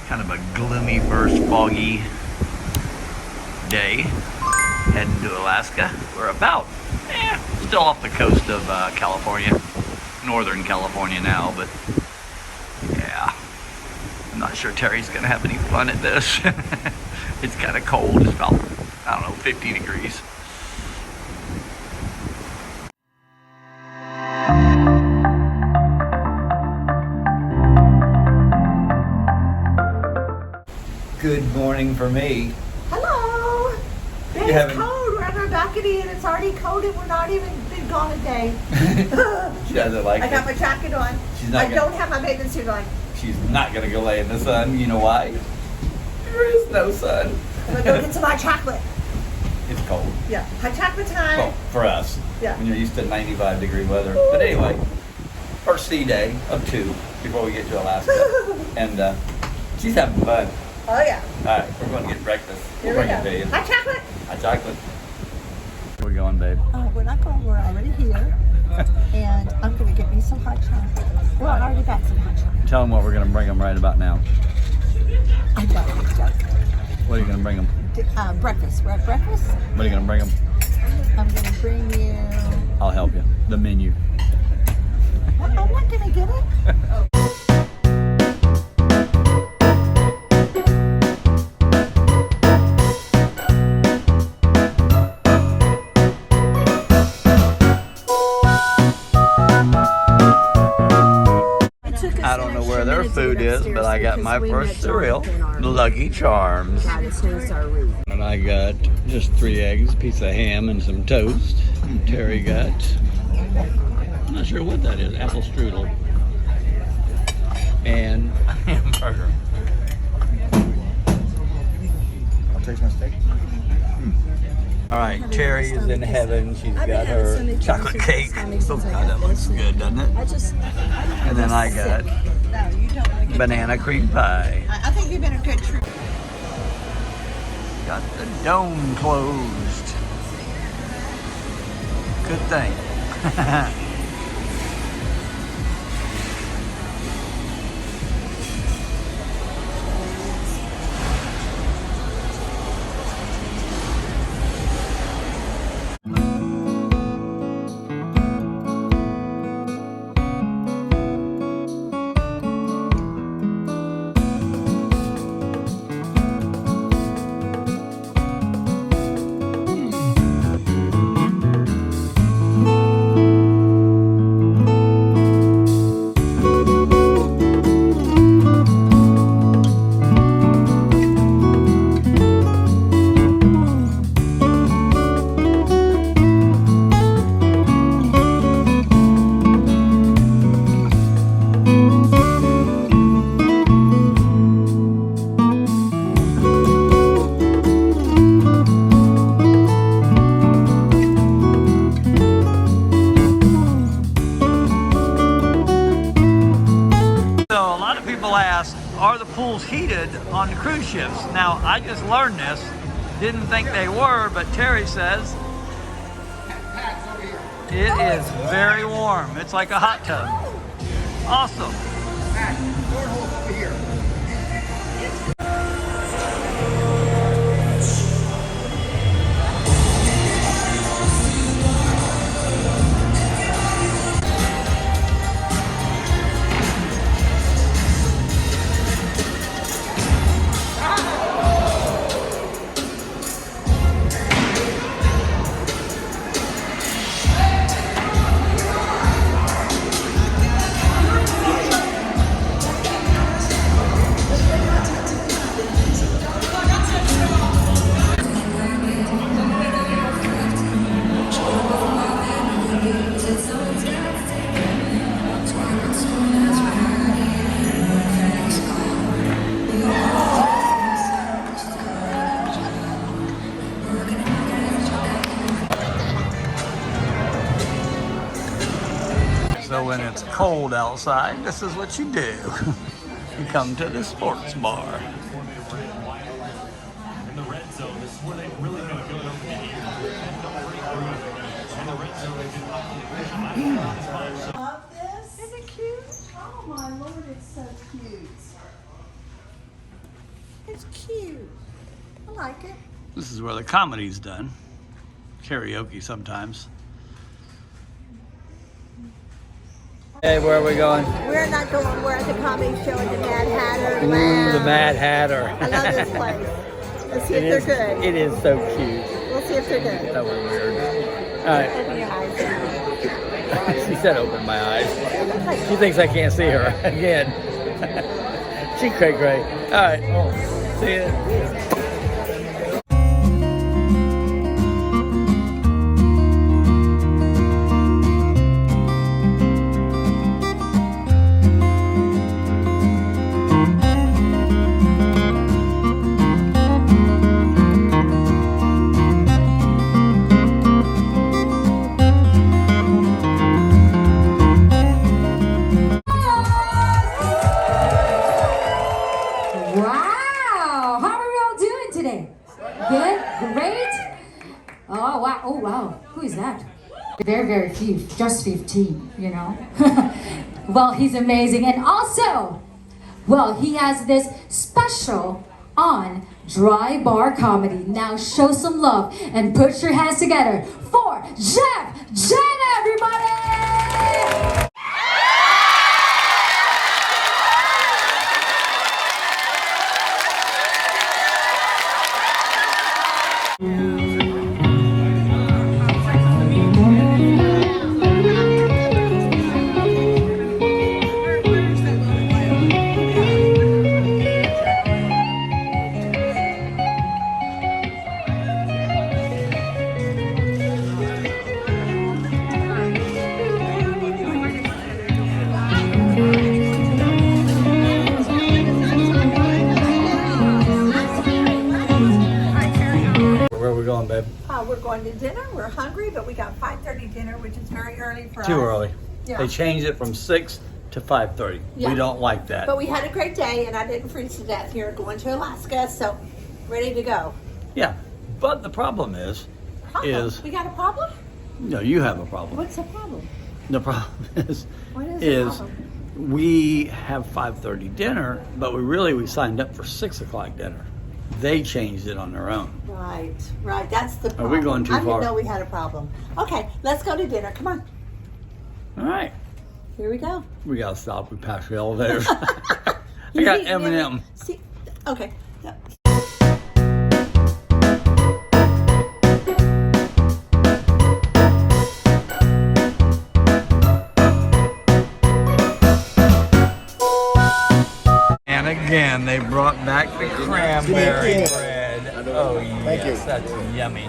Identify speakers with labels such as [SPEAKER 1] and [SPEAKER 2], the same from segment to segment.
[SPEAKER 1] kind of a gloomy first foggy day heading to Alaska. We're about still off the coast of California, northern California now, but yeah, I'm not sure Terry's gonna have any fun at this. It's kind of cold. It's about, I don't know, 50 degrees. Good morning for me.
[SPEAKER 2] Hello. It's cold. We're on our balcony and it's already cold and we're not even been gone a day.
[SPEAKER 1] She doesn't like it.
[SPEAKER 2] I got my jacket on. I don't have my bathing suit on.
[SPEAKER 1] She's not going to go lay in the sun. You know why? There is no sun.
[SPEAKER 2] I'm going to go get some hot chocolate.
[SPEAKER 1] It's cold.
[SPEAKER 2] Yeah. Hot chocolate time.
[SPEAKER 1] Well, for us.
[SPEAKER 2] Yeah.
[SPEAKER 1] When you're used to 95-degree weather. Ooh. But anyway, first sea day of 2 before we get to Alaska. And she's having fun.
[SPEAKER 2] Oh, yeah.
[SPEAKER 1] All right, we're going to get breakfast.
[SPEAKER 2] Here
[SPEAKER 1] We'll
[SPEAKER 2] we
[SPEAKER 1] bring
[SPEAKER 2] go.
[SPEAKER 1] it to you.
[SPEAKER 2] Hot chocolate.
[SPEAKER 1] Hot chocolate. Where we going, babe?
[SPEAKER 2] We're not going. We're already here. And I'm going to get me some hot chocolate. Well, I already got some hot chocolate.
[SPEAKER 1] Tell them what we're going to bring them right about now.
[SPEAKER 2] I got hot chocolate.
[SPEAKER 1] What are you going to bring them?
[SPEAKER 2] Breakfast. We're at breakfast.
[SPEAKER 1] What are you going to bring them?
[SPEAKER 2] I'm going to bring you...
[SPEAKER 1] I'll help you. The menu.
[SPEAKER 2] I'm not going to get it.
[SPEAKER 1] I don't know where their food is, but I got my first cereal, Lucky Charms. And I got just 3 eggs, a piece of ham, and some toast. And Terry got, I'm not sure what that is, apple strudel. And a hamburger. I'll taste my steak. All right, Terry is in heaven. She's got her chocolate cake. Oh, God, that looks good, doesn't it? And then I got banana cream pie.
[SPEAKER 2] I think you've been a good trip.
[SPEAKER 1] Got the dome closed. Good thing. Asked, are the pools heated on the cruise ships? Now, I just learned this, didn't think they were, but Terry says it is very warm. It's like a hot tub. Awesome. So when it's cold outside, this is what you do. You come to the sports bar.
[SPEAKER 3] In the red zone, this is where they really going to go over the years. In the red zone, they did not.
[SPEAKER 2] Love this. Isn't it cute? Oh my Lord, it's so cute. it's cute. I like it.
[SPEAKER 1] This is where the comedy's done. Karaoke sometimes. Hey, where are we going?
[SPEAKER 2] We're not going. We're at the comedy show at the Mad Hatter.
[SPEAKER 1] Ooh, the Mad Hatter.
[SPEAKER 2] I love this place. Let's see if they're good.
[SPEAKER 1] It is so cute.
[SPEAKER 2] We'll see if they're good.
[SPEAKER 1] That was weird. All right.
[SPEAKER 2] Open your eyes.
[SPEAKER 1] She said open my eyes. She thinks I can't see her again. She cray cray. All right. See ya.
[SPEAKER 4] Wow! How are we all doing today? Good? Great? Oh, wow. Oh, wow. Who is that? Very, very few. Just 15, you know? Well, he's amazing. And also, well, he has this special on Dry Bar Comedy. Now show some love and put your hands together for Jeff Jenna, everybody!
[SPEAKER 1] Where are we going, babe?
[SPEAKER 2] We're going to dinner. We're hungry, but we got 5:30 dinner, which is very early for us.
[SPEAKER 1] Too early.
[SPEAKER 2] Yeah.
[SPEAKER 1] They changed it from 6 to 5:30.
[SPEAKER 2] Yeah.
[SPEAKER 1] We don't like that.
[SPEAKER 2] But we had a great day, and I didn't freeze to death here going to Alaska, so ready to go.
[SPEAKER 1] Yeah. But the problem is,
[SPEAKER 2] We got a problem?
[SPEAKER 1] no, you have a problem.
[SPEAKER 2] What's the problem?
[SPEAKER 1] The problem is,
[SPEAKER 2] What is the problem?
[SPEAKER 1] we have 5:30 dinner, but we signed up for 6 o'clock dinner. They changed it on their own.
[SPEAKER 2] Right. That's the problem.
[SPEAKER 1] we going too
[SPEAKER 2] I
[SPEAKER 1] far?
[SPEAKER 2] didn't know we had a problem. Okay, let's go to dinner. Come on.
[SPEAKER 1] All right.
[SPEAKER 2] Here we go.
[SPEAKER 1] We gotta stop. We passed the elevators. I
[SPEAKER 2] You
[SPEAKER 1] got
[SPEAKER 2] eat
[SPEAKER 1] M&M.
[SPEAKER 2] See, okay. Yep.
[SPEAKER 1] And again, they brought back the cranberry bread. Oh, yes, that's yummy.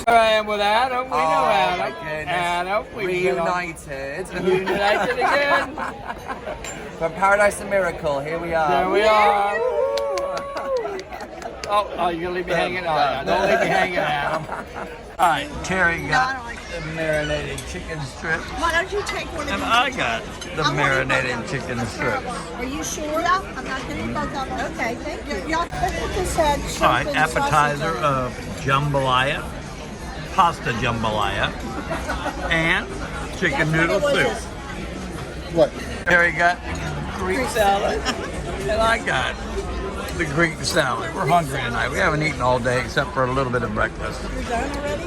[SPEAKER 1] All right, and with Adam, we know Adam. Adam, we
[SPEAKER 5] Reunited.
[SPEAKER 1] United again.
[SPEAKER 5] From Paradise Miracle, here we are.
[SPEAKER 1] There we are. Oh, you're gonna leave me hanging? Oh, yeah, don't leave me hanging, Adam. All right, Terry got the marinated chicken strips,
[SPEAKER 2] Why don't you take one of
[SPEAKER 1] and
[SPEAKER 2] these?
[SPEAKER 1] I got the marinated chicken strips.
[SPEAKER 2] Are you sure? Yeah, I'm not going to both of them. Okay, thank you. Y'all, this had
[SPEAKER 1] All right,
[SPEAKER 2] shrimp and
[SPEAKER 1] appetizer
[SPEAKER 2] sausage.
[SPEAKER 1] of jambalaya, pasta jambalaya, and chicken noodle
[SPEAKER 2] What
[SPEAKER 1] soup.
[SPEAKER 2] is?
[SPEAKER 6] What?
[SPEAKER 1] Terry got Greek salad, and I got the Greek salad. We're hungry tonight. We haven't eaten all day except for a little bit of breakfast.
[SPEAKER 2] You're done already?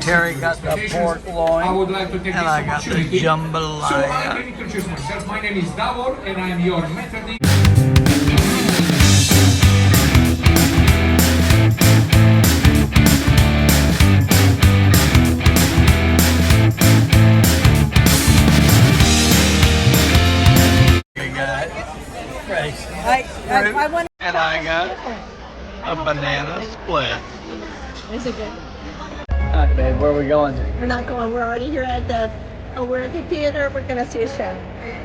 [SPEAKER 1] Terry got the pork loin,
[SPEAKER 7] I would like to take
[SPEAKER 1] and
[SPEAKER 7] this
[SPEAKER 1] I got the
[SPEAKER 7] opportunity. So I'm going
[SPEAKER 1] jambalaya.
[SPEAKER 7] to introduce myself. My name is Davor, and I'm your Methodist.
[SPEAKER 1] We got fresh
[SPEAKER 2] I want
[SPEAKER 1] and I got a banana split.
[SPEAKER 2] Is it good?
[SPEAKER 1] All right, babe, where are we going?
[SPEAKER 2] We're not going. We're already here at the. Oh, we're at the theater. We're going to see a show.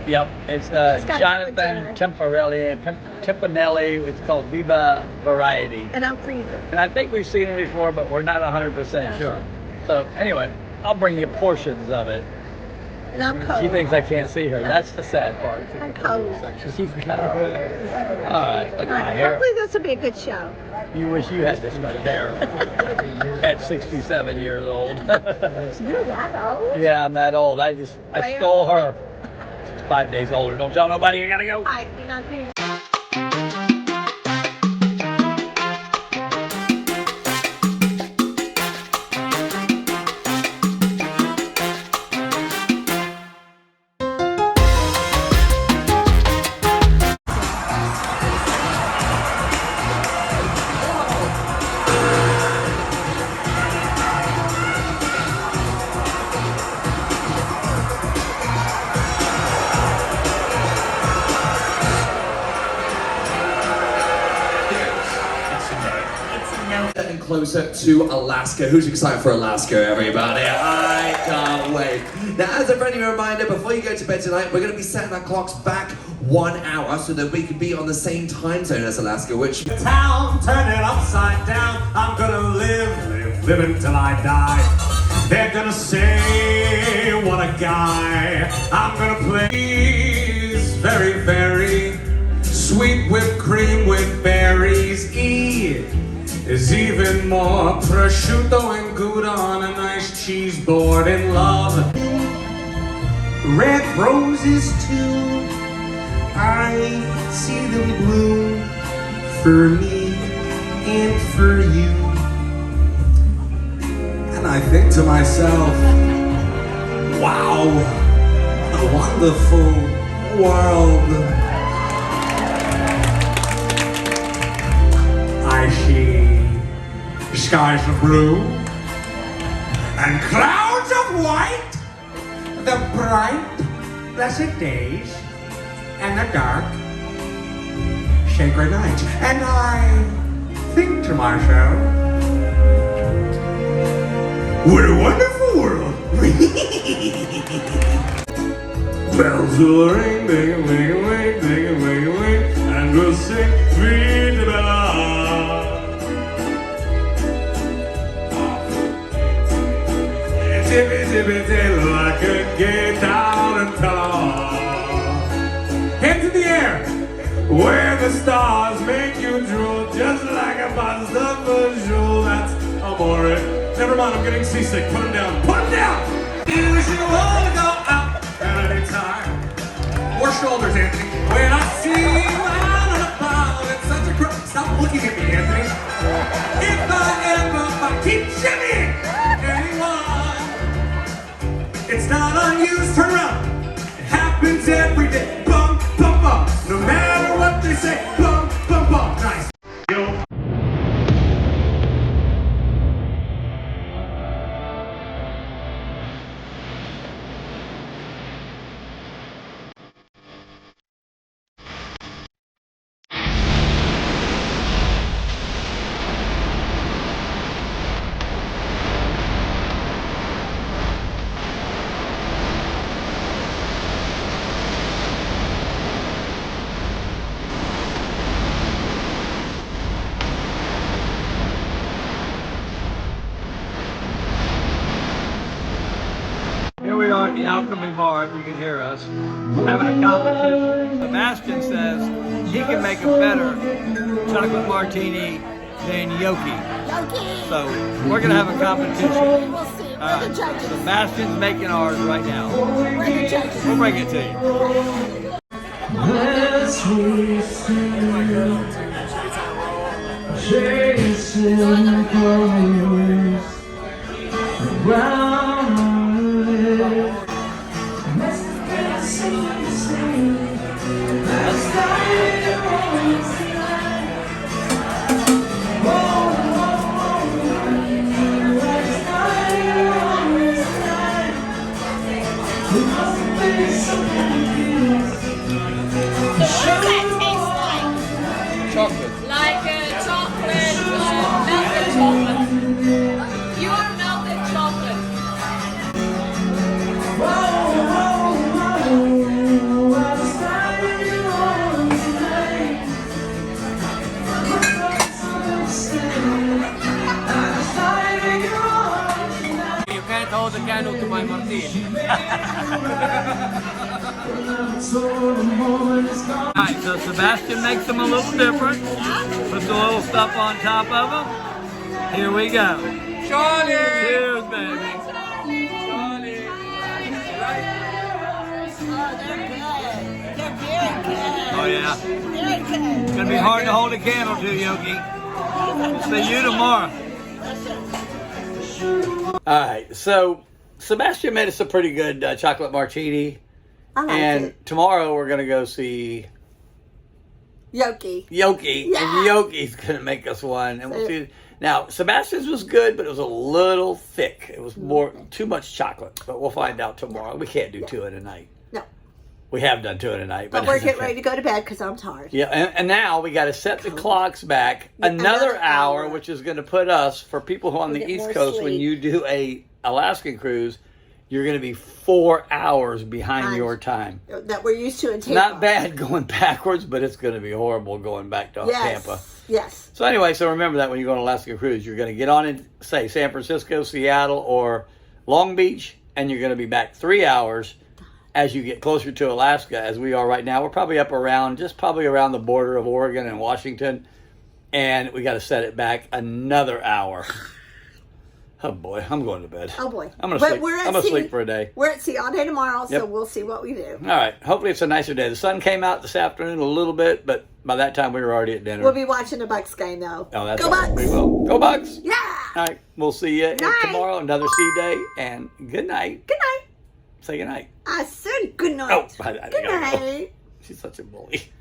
[SPEAKER 1] Yep, it's
[SPEAKER 2] got
[SPEAKER 1] Jonathan
[SPEAKER 2] dinner.
[SPEAKER 1] Tempanelli. It's called Viva Variety.
[SPEAKER 2] And I'm freezer.
[SPEAKER 1] And I think we've seen it before, but we're not 100% sure. So anyway, I'll bring you portions of it.
[SPEAKER 2] And I'm cold.
[SPEAKER 1] She thinks I can't see her. That's the sad part.
[SPEAKER 2] I'm cold.
[SPEAKER 1] She's cold. All right, look at my hair.
[SPEAKER 2] Hopefully this will be a good show.
[SPEAKER 1] You wish you had this much hair at 67 years old.
[SPEAKER 2] You're that old?
[SPEAKER 1] Yeah, I'm that old. I stole her. 5 days older. Don't tell nobody you gotta go.
[SPEAKER 2] I do not think.
[SPEAKER 6] Getting closer to Alaska. Who's excited for Alaska, everybody? I can't wait. Now, as a friendly reminder, before you go to bed tonight, we're going to be setting our clocks back 1 hour so that we can be on the same time zone as Alaska, which...
[SPEAKER 3] Town, turn it upside down. I'm gonna live until I die. They're gonna say, what a guy. I'm gonna please, very, very sweet whipped cream with berries. E is even more prosciutto and Gouda on a nice cheese board. In love, red roses too. I see them bloom for me and for you. And I think to myself, wow, a wonderful world. I see skies of blue and clouds of white, the bright, blessed days and the dark, sacred nights. And I think to myself, what a wonderful world. Bells will ring, ding, ding, ding, ding, ding, ding, and we'll sing sweet love. Tippy, tippy, tippy, like a gay down and tall. Hands in the air, where the stars make you drool, just like a pasta visual. That's amore. Never mind, I'm getting seasick. Put him down. Put him down! You want to go out at any time. More shoulders, Anthony. When I see you out and about, it's such a great... Stop looking at me, Anthony. If I keep shimmying anyone, it's not unused to run. It happens every day. Bum, bum, bum. No matter what they say. Bum, bum, bum. Nice. Yo.
[SPEAKER 1] Here we are at the Alchemy Bar, if you can hear us, having a competition. Sebastian says he can make a better chocolate martini than Yoki. So we're going to have a competition.
[SPEAKER 2] We'll see.
[SPEAKER 1] All right. Sebastian's making ours right now. We'll bring it to you.
[SPEAKER 8] As we stand, chasing colors around our lips. Must have been something last night it was tonight. Oh, last night it was tonight. It must have been something else.
[SPEAKER 9] What does that taste like?
[SPEAKER 1] Chocolate.
[SPEAKER 9] Like chocolate, melted chocolate. Pure melted chocolate.
[SPEAKER 7] hold a candle to my martini.
[SPEAKER 1] Alright, so Sebastian makes them a little different. Puts a little stuff on top of them. Here we go.
[SPEAKER 7] Charlie!
[SPEAKER 1] Cheers, baby.
[SPEAKER 7] Charlie!
[SPEAKER 1] Oh, yeah. It's going to be hard to hold a candle to, Yogi. See you tomorrow. Alright, so Sebastian made us a pretty good chocolate martini.
[SPEAKER 2] I like
[SPEAKER 1] And
[SPEAKER 2] it.
[SPEAKER 1] tomorrow we're going to go see
[SPEAKER 2] Yoki.
[SPEAKER 1] Yoki.
[SPEAKER 2] Yeah.
[SPEAKER 1] And Yoki's going to make us one. And we'll see. Now, Sebastian's was good, but it was a little thick. It was too much chocolate. But we'll find out tomorrow. We can't do two in a night.
[SPEAKER 2] No.
[SPEAKER 1] We have done two in a night.
[SPEAKER 2] But we're getting ready to go to bed because I'm tired.
[SPEAKER 1] Yeah, and now we got to set the clocks back another hour, which is going to put us, for people who are on the
[SPEAKER 2] get
[SPEAKER 1] East
[SPEAKER 2] more
[SPEAKER 1] Coast, when
[SPEAKER 2] sleep.
[SPEAKER 1] you do a Alaskan cruise, you're going to be 4 hours behind your time.
[SPEAKER 2] That we're used to in Tampa.
[SPEAKER 1] Not bad going backwards, but it's going to be horrible going back to Tampa.
[SPEAKER 2] Yes.
[SPEAKER 1] So anyway, so remember that when you go on an Alaskan cruise, you're going to get on in, say, San Francisco, Seattle, or Long Beach, and you're going to be back 3 hours as you get closer to Alaska, as we are right now. We're probably up around, just probably around the border of Oregon and Washington, and we got to set it back another hour. Oh boy, I'm going to bed.
[SPEAKER 2] Oh boy.
[SPEAKER 1] I'm going to sleep. I'm going to sleep for a day.
[SPEAKER 2] We're at sea all day tomorrow, so
[SPEAKER 1] Yep.
[SPEAKER 2] we'll see what we do.
[SPEAKER 1] All right. Hopefully it's a nicer day. The sun came out this afternoon a little bit, but by that time we were already at dinner.
[SPEAKER 2] We'll be watching the Bucks game, though.
[SPEAKER 1] Oh, that's
[SPEAKER 2] Go
[SPEAKER 1] all right.
[SPEAKER 2] Bucks!
[SPEAKER 1] We will. Go Bucks!
[SPEAKER 2] Yeah!
[SPEAKER 1] All right. We'll see you
[SPEAKER 2] Night.
[SPEAKER 1] tomorrow. Another sea day. And good night.
[SPEAKER 2] Good night.
[SPEAKER 1] Say good night.
[SPEAKER 2] I said good night.
[SPEAKER 1] Oh, I
[SPEAKER 2] Good
[SPEAKER 1] gotta go.
[SPEAKER 2] night.
[SPEAKER 1] She's such a bully.